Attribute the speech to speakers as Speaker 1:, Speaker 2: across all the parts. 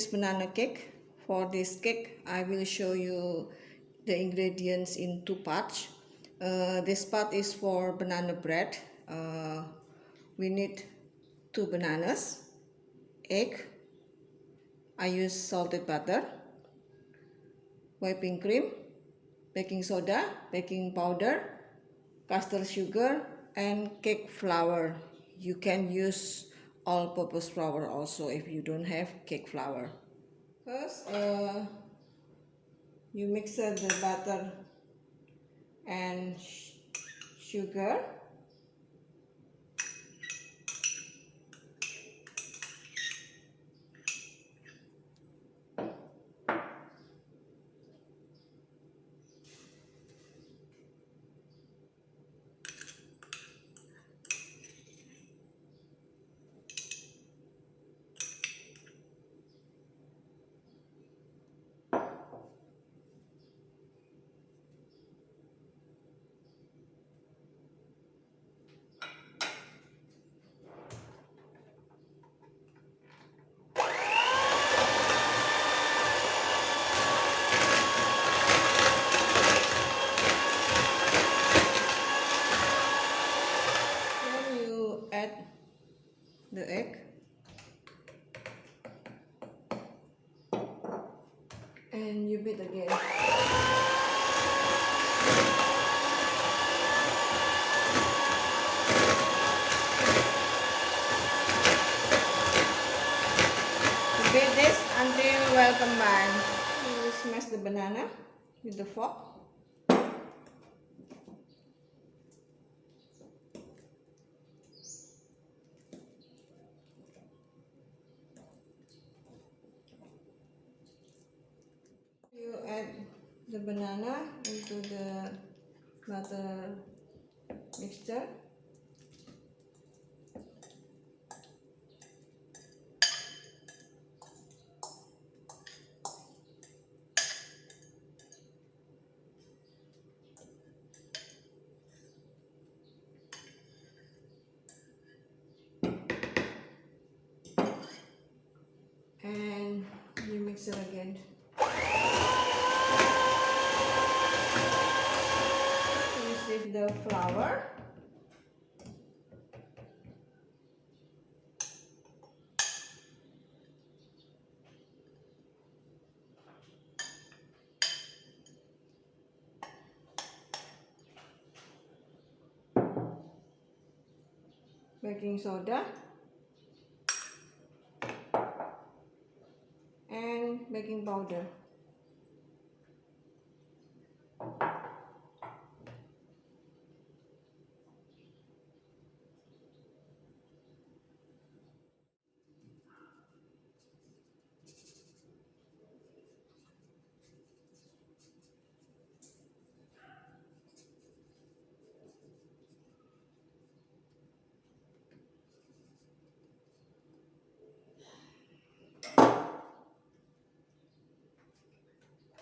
Speaker 1: banana cake. For this cake, I will show you the ingredients in two parts. This part is for banana bread. We need 2 bananas, egg. I use salted butter, whipping cream, baking soda, baking powder, custard sugar, and cake flour. You can use all-purpose flour also if you don't have cake flour. First, you mix the butter and sugar. Then you add the egg and you beat again. Beat this until well combined. You will smash the banana with the fork. You add the banana into the butter mixture. And you mix it again. You sieve the flour. Baking soda and baking powder.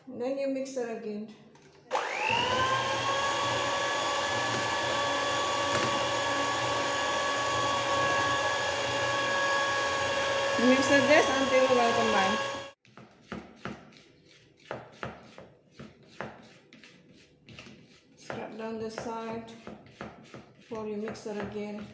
Speaker 1: And then you mix it again. Mix this until well combined. Scrap down the side before you mix it again.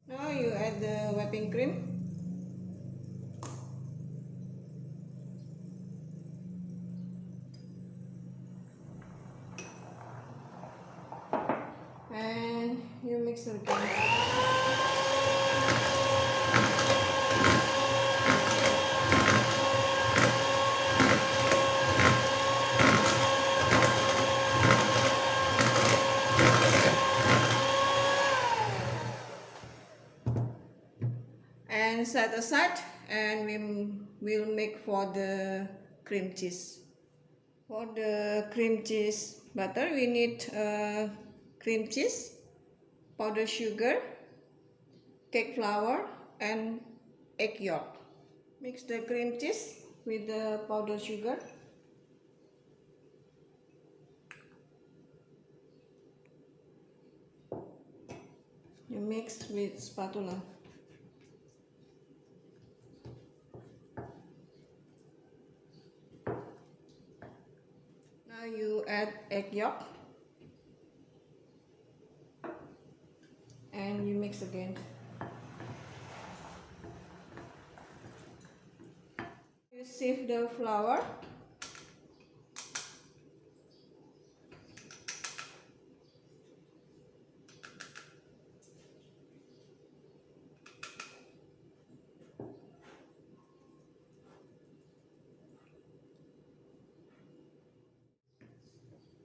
Speaker 1: Now you add the whipping cream. And you mix it again. And set aside, and we will make for the cream cheese. For the cream cheese butter, we need cream cheese, powdered sugar, cake flour, and egg yolk. Mix the cream cheese with the powdered sugar. You mix with spatula. Now you add egg yolk and you mix again. You sieve the flour.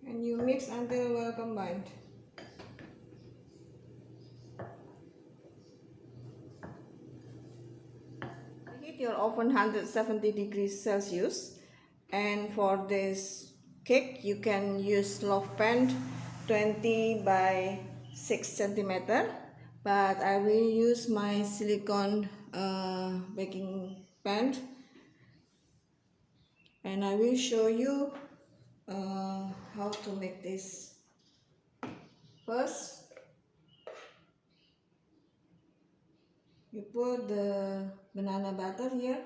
Speaker 1: And you mix until well combined. Heat your oven 170 degrees Celsius, and for this cake you can use loaf pan 20 by 6 centimeter, but I will use my silicone baking pan, and I will show you how to make this. First, you put the banana butter here.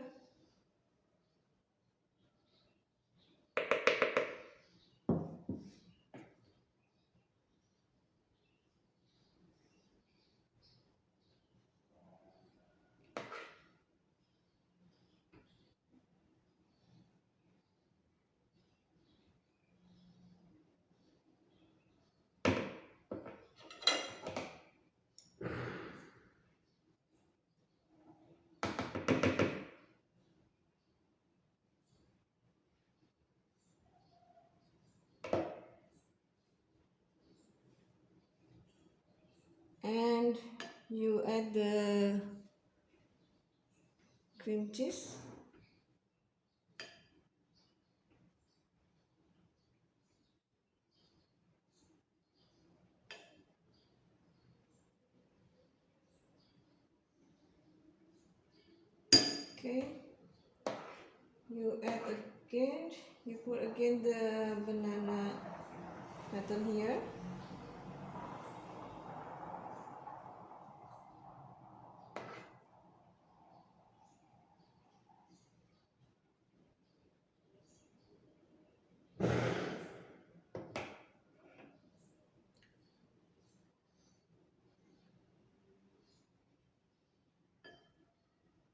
Speaker 1: And you add the cream cheese. Okay, you add again, you put again the banana pattern here.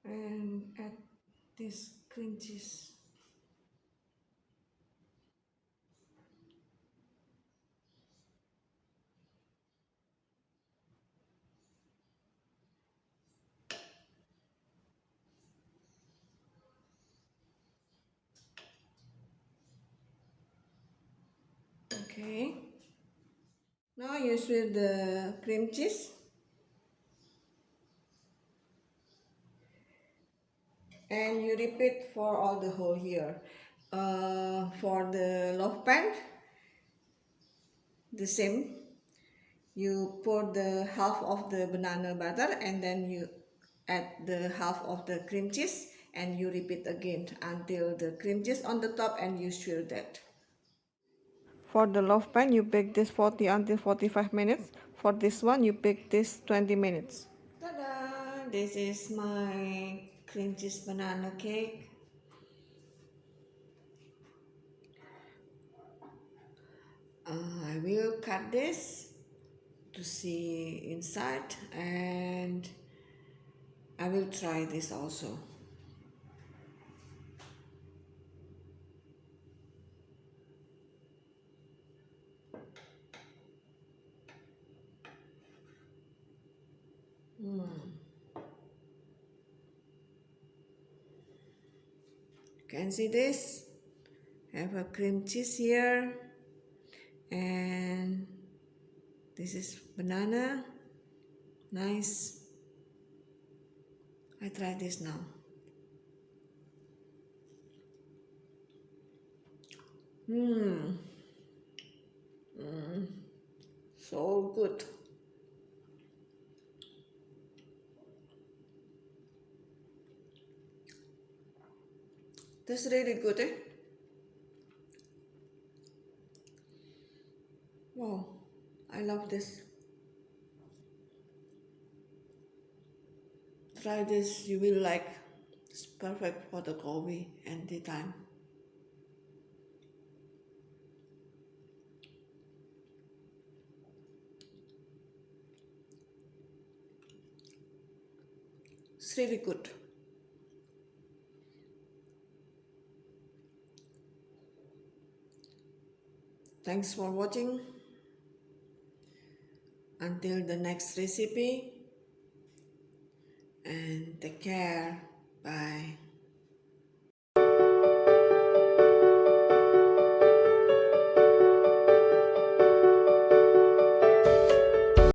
Speaker 1: And add this cream cheese. Okay, now you spread the cream cheese and you repeat for all the whole here. For the loaf pan, the same. You pour the half of the banana butter and then you add the half of the cream cheese and you repeat again until the cream cheese on the top and you stir that. For the loaf pan, you bake this 40 until 45 minutes. For this one, you bake this 20 minutes. Ta-da! This is my cream cheese banana cake. I will cut this to see inside and I will try this also. Can see this? I have a cream cheese here and this is banana. Nice. I try this now. Mmm, so good. That's really good, eh? Wow, I love this. Try this, you will like. It's perfect for the coffee and tea time. It's really good. Thanks for watching. Until the next recipe, and take care. Bye.